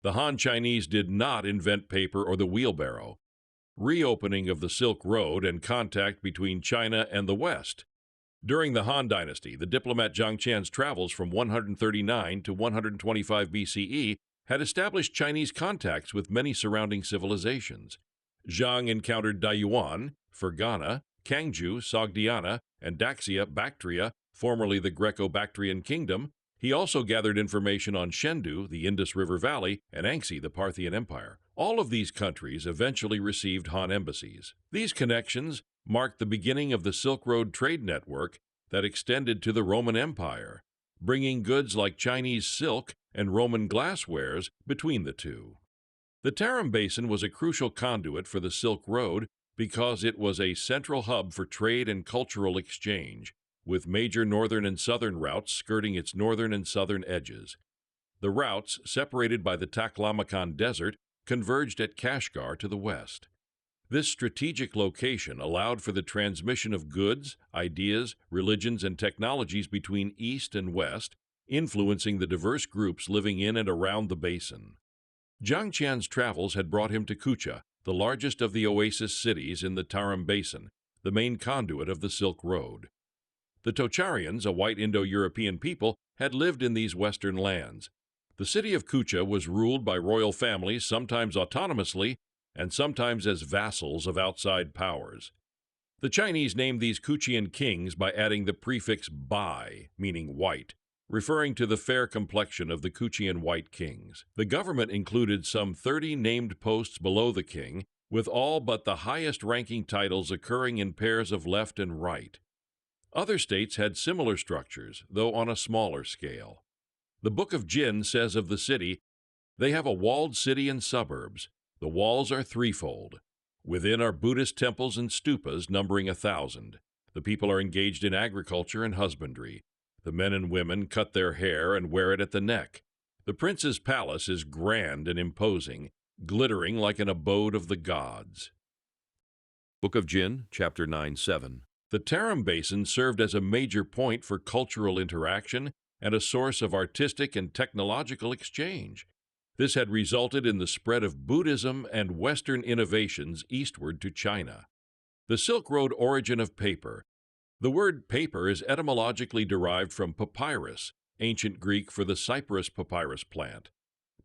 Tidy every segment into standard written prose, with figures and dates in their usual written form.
The Han Chinese did not invent paper or the wheelbarrow. Reopening of the Silk Road and contact between China and the West. During the Han Dynasty, the diplomat Zhang Qian's travels from 139 to 125 BCE had established Chinese contacts with many surrounding civilizations. Zhang encountered Dayuan, Fergana, Kangju, Sogdiana, and Daxia, Bactria, formerly the Greco-Bactrian kingdom. He also gathered information on Shendu, the Indus River Valley, and Anxi, the Parthian Empire. All of these countries eventually received Han embassies. These connections marked the beginning of the Silk Road trade network that extended to the Roman Empire, bringing goods like Chinese silk and Roman glasswares between the two. The Tarim Basin was a crucial conduit for the Silk Road because it was a central hub for trade and cultural exchange, with major northern and southern routes skirting its northern and southern edges. The routes, separated by the Taklamakan Desert, converged at Kashgar to the west. This strategic location allowed for the transmission of goods, ideas, religions, and technologies between east and west, influencing the diverse groups living in and around the basin. Zhang Qian's travels had brought him to Kucha, the largest of the oasis cities in the Tarim Basin, the main conduit of the Silk Road. The Tocharians, a white Indo-European people, had lived in these western lands. The city of Kucha was ruled by royal families, sometimes autonomously, and sometimes as vassals of outside powers. The Chinese named these Kuchian kings by adding the prefix Bai, meaning white, referring to the fair complexion of the Kuchian white kings. The government included some 30 named posts below the king, with all but the highest-ranking titles occurring in pairs of left and right. Other states had similar structures, though on a smaller scale. The Book of Jin says of the city, "They have a walled city and suburbs. The walls are threefold. Within are Buddhist temples and stupas numbering 1,000. The people are engaged in agriculture and husbandry. The men and women cut their hair and wear it at the neck. The prince's palace is grand and imposing, glittering like an abode of the gods." Book of Jin, Chapter 9-7. The Tarim Basin served as a major point for cultural interaction and a source of artistic and technological exchange. This had resulted in the spread of Buddhism and Western innovations eastward to China. The Silk Road origin of paper. The word paper is etymologically derived from papyrus, ancient Greek for the cypress papyrus plant.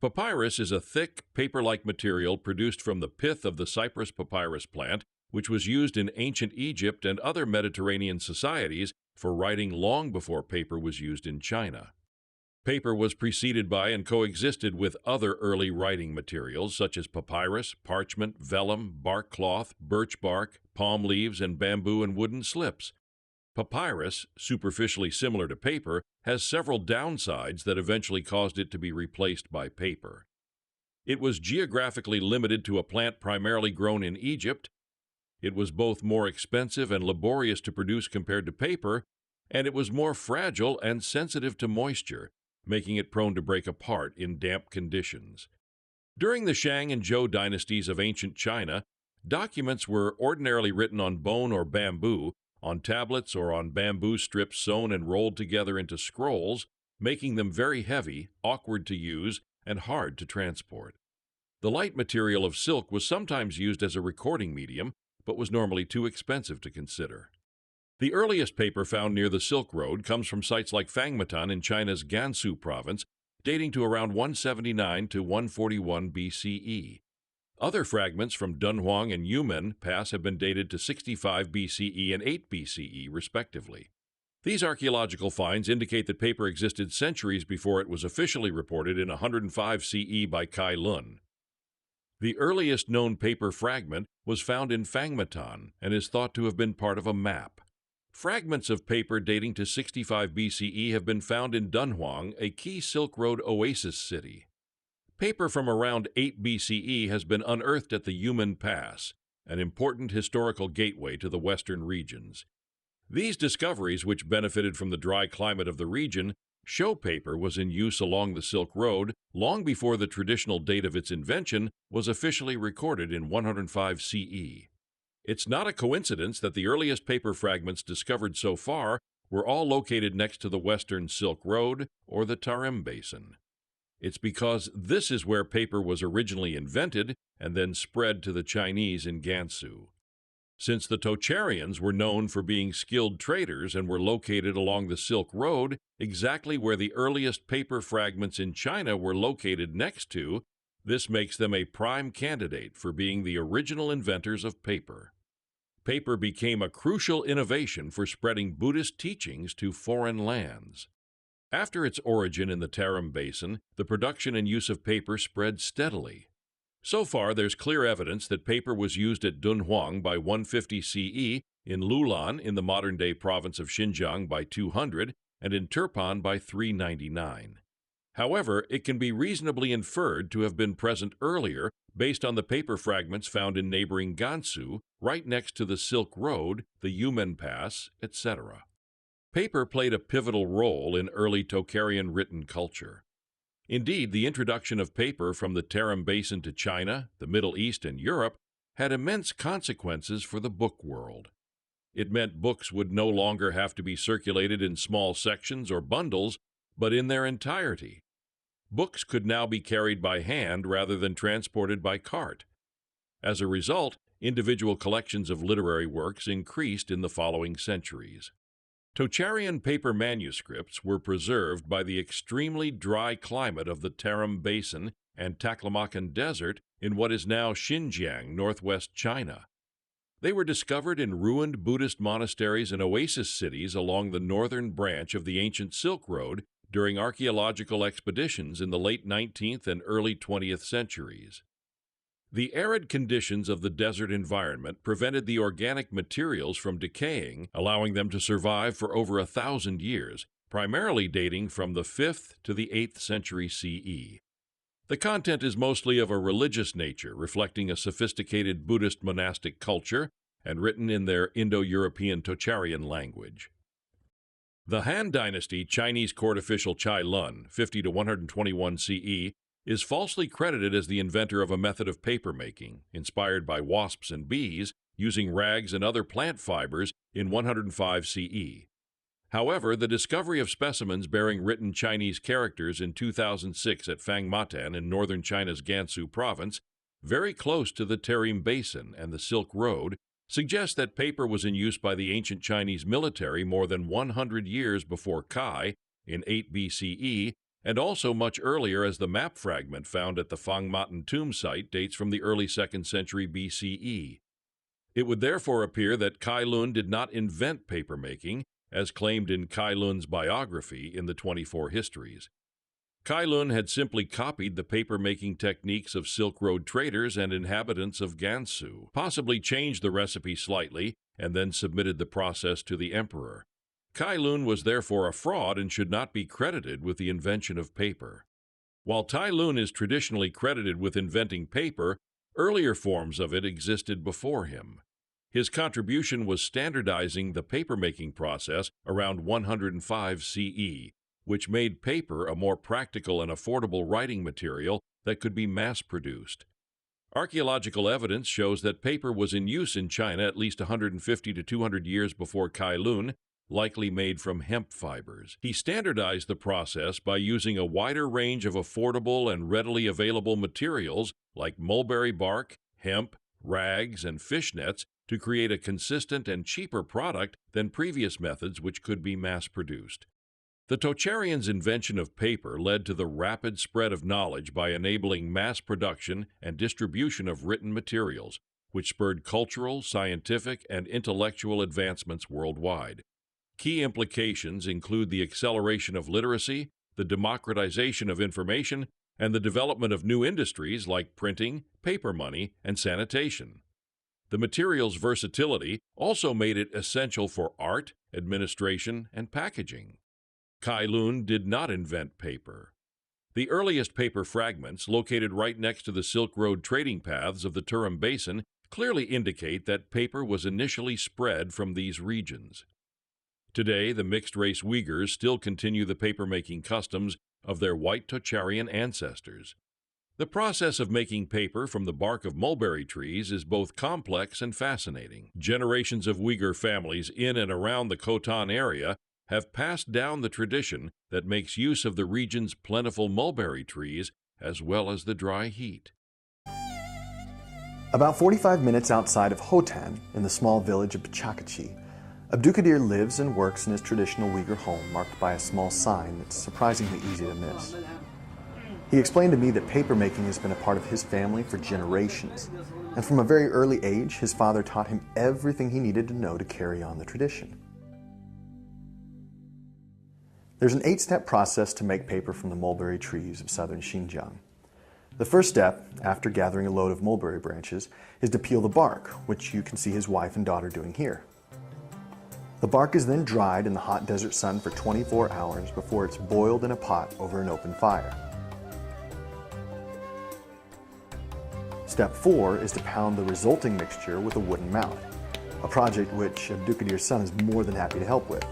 Papyrus is a thick, paper-like material produced from the pith of the cypress papyrus plant, which was used in ancient Egypt and other Mediterranean societies for writing long before paper was used in China. Paper was preceded by and coexisted with other early writing materials such as papyrus, parchment, vellum, bark cloth, birch bark, palm leaves, and bamboo and wooden slips. Papyrus, superficially similar to paper, has several downsides that eventually caused it to be replaced by paper. It was geographically limited to a plant primarily grown in Egypt. It was both more expensive and laborious to produce compared to paper, and it was more fragile and sensitive to moisture, making it prone to break apart in damp conditions. During the Shang and Zhou dynasties of ancient China, documents were ordinarily written on bone or bamboo, on tablets or on bamboo strips sewn and rolled together into scrolls, making them very heavy, awkward to use, and hard to transport. The light material of silk was sometimes used as a recording medium, but was normally too expensive to consider. The earliest paper found near the Silk Road comes from sites like Fangmatan in China's Gansu province, dating to around 179 to 141 BCE. Other fragments from Dunhuang and Yumen Pass have been dated to 65 BCE and 8 BCE, respectively. These archaeological finds indicate that paper existed centuries before it was officially reported in 105 CE by Cai Lun. The earliest known paper fragment was found in Fangmatan and is thought to have been part of a map. Fragments of paper dating to 65 BCE have been found in Dunhuang, a key Silk Road oasis city. Paper from around 8 BCE has been unearthed at the Yumen Pass, an important historical gateway to the western regions. These discoveries, which benefited from the dry climate of the region, show paper was in use along the Silk Road long before the traditional date of its invention was officially recorded in 105 CE. It's not a coincidence that the earliest paper fragments discovered so far were all located next to the western Silk Road or the Tarim Basin. It's because this is where paper was originally invented and then spread to the Chinese in Gansu. Since the Tocharians were known for being skilled traders and were located along the Silk Road, exactly where the earliest paper fragments in China were located next to, this makes them a prime candidate for being the original inventors of paper. Paper became a crucial innovation for spreading Buddhist teachings to foreign lands. After its origin in the Tarim Basin, the production and use of paper spread steadily. So far, there's clear evidence that paper was used at Dunhuang by 150 CE, in Lulan in the modern-day province of Xinjiang by 200, and in Turpan by 399. However, it can be reasonably inferred to have been present earlier based on the paper fragments found in neighboring Gansu, right next to the Silk Road, the Yumen Pass, etc. Paper played a pivotal role in early Tocharian written culture. Indeed, the introduction of paper from the Tarim Basin to China, the Middle East, and Europe had immense consequences for the book world. It meant books would no longer have to be circulated in small sections or bundles, but in their entirety. Books could now be carried by hand rather than transported by cart. As a result, individual collections of literary works increased in the following centuries. Tocharian paper manuscripts were preserved by the extremely dry climate of the Tarim Basin and Taklamakan Desert in what is now Xinjiang, northwest China. They were discovered in ruined Buddhist monasteries and oasis cities along the northern branch of the ancient Silk Road during archaeological expeditions in the late 19th and early 20th centuries. The arid conditions of the desert environment prevented the organic materials from decaying, allowing them to survive for over 1,000 years, primarily dating from the 5th to the 8th century CE. The content is mostly of a religious nature, reflecting a sophisticated Buddhist monastic culture and written in their Indo-European Tocharian language. The Han Dynasty Chinese court official Cai Lun, 50 to 121 CE, is falsely credited as the inventor of a method of paper making, inspired by wasps and bees, using rags and other plant fibers in 105 CE. However, the discovery of specimens bearing written Chinese characters in 2006 at Fangmatan in northern China's Gansu province, very close to the Tarim Basin and the Silk Road, suggests that paper was in use by the ancient Chinese military more than 100 years before Cai, in 8 BCE, and also much earlier, as the map fragment found at the Fangmatan tomb site dates from the early 2nd century BCE. It would therefore appear that Cai Lun did not invent papermaking, as claimed in Cai Lun's biography in the 24 Histories. Cai Lun had simply copied the paper-making techniques of Silk Road traders and inhabitants of Gansu, possibly changed the recipe slightly, and then submitted the process to the emperor. Cai Lun was therefore a fraud and should not be credited with the invention of paper. While Cai Lun is traditionally credited with inventing paper, earlier forms of it existed before him. His contribution was standardizing the paper-making process around 105 CE, which made paper a more practical and affordable writing material that could be mass-produced. Archaeological evidence shows that paper was in use in China at least 150 to 200 years before Cai Lun, likely made from hemp fibers. He standardized the process by using a wider range of affordable and readily available materials like mulberry bark, hemp, rags, and fishnets to create a consistent and cheaper product than previous methods which could be mass-produced. The Tocharians' invention of paper led to the rapid spread of knowledge by enabling mass production and distribution of written materials, which spurred cultural, scientific, and intellectual advancements worldwide. Key implications include the acceleration of literacy, the democratization of information, and the development of new industries like printing, paper money, and sanitation. The material's versatility also made it essential for art, administration, and packaging. Cai Lun did not invent paper. The earliest paper fragments, located right next to the Silk Road trading paths of the Tarim Basin, clearly indicate that paper was initially spread from these regions. Today, the mixed-race Uyghurs still continue the paper-making customs of their white Tocharian ancestors. The process of making paper from the bark of mulberry trees is both complex and fascinating. Generations of Uyghur families in and around the Khotan area have passed down the tradition that makes use of the region's plentiful mulberry trees as well as the dry heat. About 45 minutes outside of Hotan, in the small village of Pachakachi, Abdulkadir lives and works in his traditional Uyghur home marked by a small sign that's surprisingly easy to miss. He explained to me that papermaking has been a part of his family for generations, and from a very early age, his father taught him everything he needed to know to carry on the tradition. There's an 8-step process to make paper from the mulberry trees of southern Xinjiang. The first step, after gathering a load of mulberry branches, is to peel the bark, which you can see his wife and daughter doing here. The bark is then dried in the hot desert sun for 24 hours before it's boiled in a pot over an open fire. Step 4 is to pound the resulting mixture with a wooden mallet, a project which Abdulkadir's son is more than happy to help with.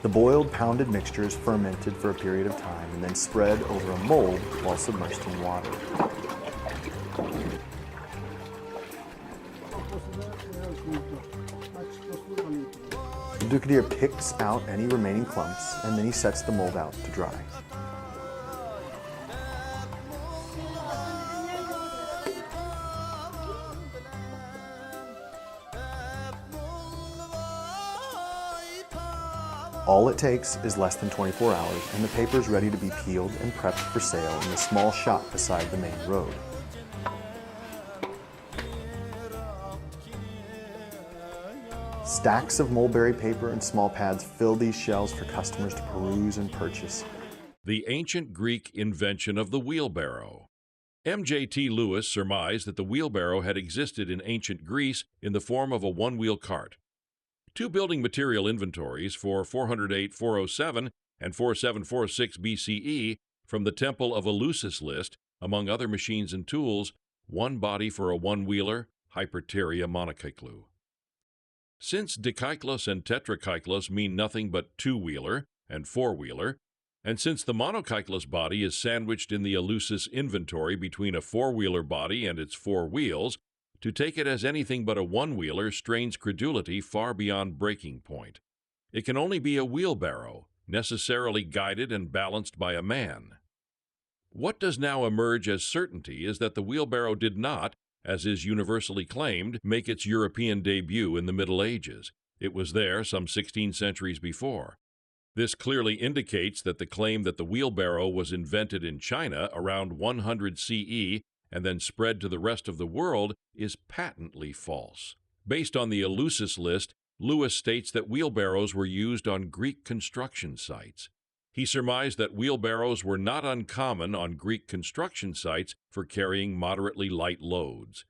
The boiled, pounded mixture is fermented for a period of time and then spread over a mold while submersed in water. Abdulkadir picks out any remaining clumps and then he sets the mold out to dry. All it takes is less than 24 hours and the paper is ready to be peeled and prepped for sale in the small shop beside the main road. Stacks of mulberry paper and small pads fill these shelves for customers to peruse and purchase. The ancient Greek invention of the wheelbarrow. M.J.T. Lewis surmised that the wheelbarrow had existed in ancient Greece in the form of a one-wheel cart. Two building material inventories for 408-407 and 4746 BCE from the Temple of Eleusis list, among other machines and tools, one body for a one-wheeler, Hyperteria monocyclu. Since dicyclos and tetracyclos mean nothing but two-wheeler and four-wheeler, and since the monocyclos body is sandwiched in the Eleusis inventory between a four-wheeler body and its four wheels, to take it as anything but a one-wheeler strains credulity far beyond breaking point. It can only be a wheelbarrow, necessarily guided and balanced by a man. What does now emerge as certainty is that the wheelbarrow did not, as is universally claimed, make its European debut in the Middle Ages. It was there some 16 centuries before. This clearly indicates that the claim that the wheelbarrow was invented in China around 100 CE and then spread to the rest of the world is patently false. Based on the Eleusis list, Lewis states that wheelbarrows were used on Greek construction sites. He surmised that wheelbarrows were not uncommon on Greek construction sites for carrying moderately light loads.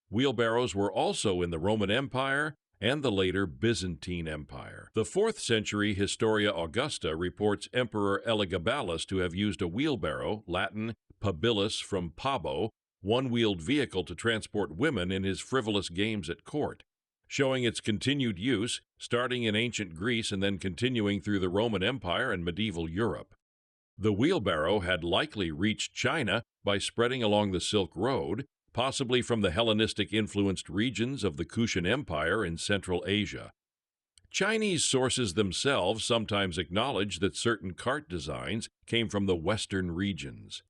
Wheelbarrows were also in the Roman Empire and the later Byzantine Empire. The 4th century Historia Augusta reports Emperor Elagabalus to have used a wheelbarrow, Latin pabilis from pabo, one-wheeled vehicle to transport women in his frivolous games at court, showing its continued use, starting in ancient Greece and then continuing through the Roman Empire and medieval Europe. The wheelbarrow had likely reached China by spreading along the Silk Road, possibly from the Hellenistic-influenced regions of the Kushan Empire in Central Asia. Chinese sources themselves sometimes acknowledge that certain cart designs came from the western regions.